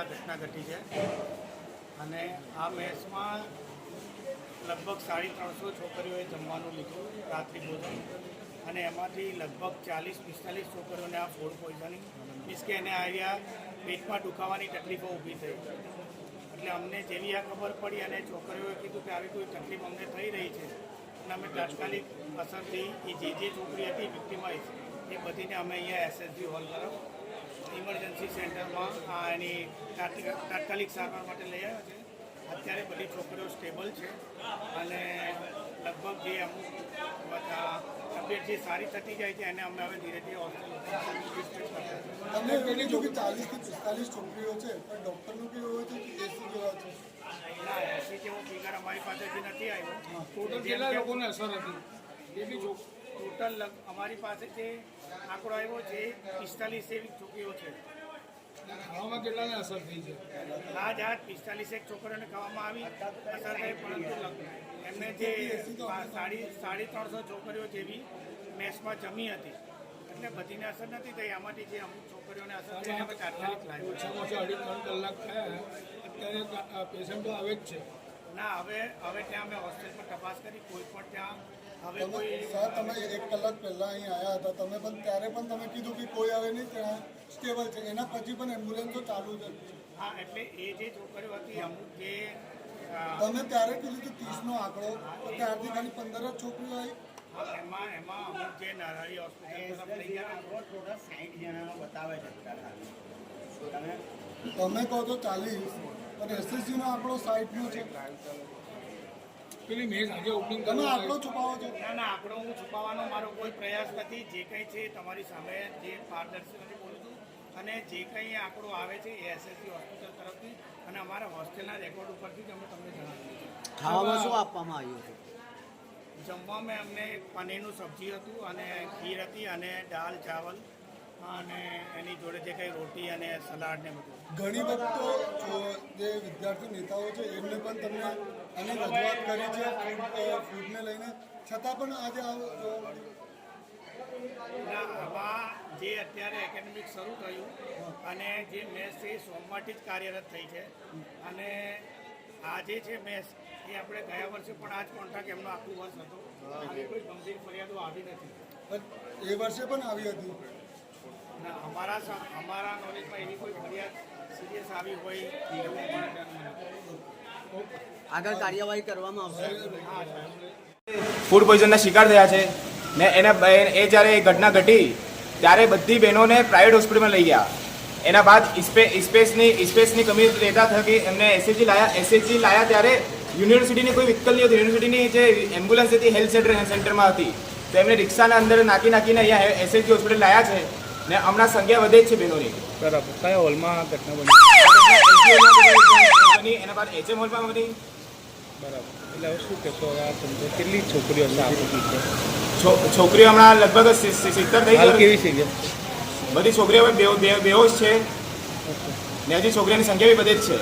આ ઘટના ઘટી છે અને આ મેચમાં લગભગ 350 છોકરીઓએ જમવાનું લીધું રાત્રિ ભોજન અને એમાંથી લગભગ 40-45 છોકરીઓને આ ફૂડ પોઈઝનિંગ મીન્સ કે એને આવ્યા પેટમાં દુખાવાની તકલીફો ઊભી થઈ. એટલે અમને જેવી આ ખબર પડી અને છોકરીઓએ કીધું કે આવી કોઈ તકલીફ અમને થઈ રહી છે અને અમે તાત્કાલિક અસરથી એ જે છોકરી હતી વિક્ટિમાઇઝ એ બધીને અમે અહીંયા એસએસજી હોલ તરફ ઇમરજન્સી સેન્ટરમાં એની તાત્કાલિક સારવાર માટે લઈ આવ્યા છે. અત્યારે બધી છોકરીઓ સ્ટેબલ છે અને લગભગ જે અમુક તબિયત જે સારી થતી જાય છે એને અમે હવે ધીરે ધીરે હોસ્પિટલ તમે પેલી જો કે 40-45 છોકરીઓ છે પણ ડૉક્ટરનું કેવું હોય છે કે એસી જેવા છે? ના, એસી જેવો ફિગર અમારી પાસેથી નથી આવ્યો. ટોટલ કેટલા લોકોને અસર હતી એ બી ટોટલ અમારી પાસે જે આંકડો આવ્યો છે 45 જેવી છોકરીઓ છે. ખાવામાં કેટલાને અસર થઈ છે? આ જાત 45 છોકરીઓને ખાવામાં આવી અસર થઈ, પરંતુ એમને જે 350 છોકરીઓ જેવી મેસમાં જમી હતી એટલે બધીને અસર નથી થઈ. આમાંથી જે અમુક છોકરીઓને અસર થઈ એને તાત્કાલિક લાવ્યો. ઓછામાં ઓછા 2.5 કલાક થયા અત્યારે પેશન્ટો આવે જ છે. ના, હવે ત્યાં અમે હોસ્ટેલ પર તપાસ કરી, કોઈ પણ ત્યાં હવે કોઈ સર તમે 1 કલાક પહેલાં અહીં આવ્યા હતા તમે પણ ત્યારે પણ તમે કીધું કે કોઈ આવે નહીં, ત્યાં સ્ટેબલ છે. એના પછી પણ એમ્બ્યુલન્સો ચાલુ છે. હા, એટલે એ જે છોકરીઓ હતી અમુક જે તમે ત્યારે કીધું કે 30નો આંકડો, ત્યારથી ખાલી 15 જ છોકરીઓ આવી. એમાં અમુક જે નારાયણી હોસ્પિટલ તરફ લઈ ગયા ટોટલ 60 જણાનો બતાવે છે અત્યારે. તમે કહો તો 40 અને એસએસજીનો આંકડો 60નો છે. પેલી મેચ આજે ઓપનિંગ તમે આંકડો છુપાવો છો? ના, આંકડો હું છુપાવવાનો મારો કોઈ પ્રયાસ નથી. જે કંઈ છે તમારી સામે જે પારદર્શકતાથી બોલું છું અને જે કંઈ આંકડો આવે છે એ એસએસજી હોસ્પિટલ તરફથી અને અમારા હોસ્ટેલના રેકોર્ડ ઉપરથી જ અમે તમને જણાવીએ. ખાવામાં શું આપવામાં આવ્યું હતું? જમવામાં અમને પનીરનું સબ્જી હતું અને ખીર હતી અને દાળ ચાવલ અને એની જોડે જે કંઈ રોટી અને સલાડ ને બધું. ઘણી વખતો જે વિદ્યાર્થી નેતાઓ છે એમને પણ તમને આની રજૂઆત કરી છે ફૂડને લઈને, છતાં પણ આજે આમાં જે અત્યારે એકેડેમિક શરૂ થયું અને જે મેચ છે એ સોમવારથી જ કાર્યરત થઈ છે અને આ જે છે મેચ એ આપણે ગયા વર્ષે પણ આ જ કોન્ટ્રાક્ટ એમનો આખું વર્ષ હતો. આવી કોઈ ગંભીર ફરિયાદો આવી નથી. એ વર્ષે પણ આવી હતી. ના, અમારા નોલેજમાં એવી કોઈ ફરિયાદ સિરિયસ આવી હોય એવું અમારા ધ્યાનમાં નથી. આગળ કાર્યવાહી કરવામાં આવશે. ફૂડ પોઈઝનના શિકાર થયા છે ને એ જ્યારે એ ઘટના ઘટી ત્યારે બધી બહેનોને પ્રાઇવેટ હોસ્પિટલમાં લઈ ગયા. એના બાદ સ્પેસની કમી રહેતા થકી એમને એસએચજી લાયા ત્યારે યુનિવર્સિટીની કોઈ વ્હીકલ નહીં હતી. યુનિવર્સિટીની જે એમ્બ્યુલન્સ હતી હેલ્થ સેન્ટરમાં હતી તો એમને રિક્ષાના અંદર નાખીને અહીંયા એસએચજી હોસ્પિટલ લાયા છે ને હમણાં સંખ્યા વધે જ છે બહેનોની. બરાબર. કયા હોલમાં ઘટના બની? એના બાદ એચએમ હોલમાં બની. બરાબર. એટલે હવે શું કહેશો? કેટલી છોકરીઓ છોકરીઓ હમણાં લગભગ 70 થઈ ગઈ. કેવી છે? બધી છોકરીઓ બેહોશ છે ને હજી છોકરીઓની સંખ્યા બી બધે જ છે.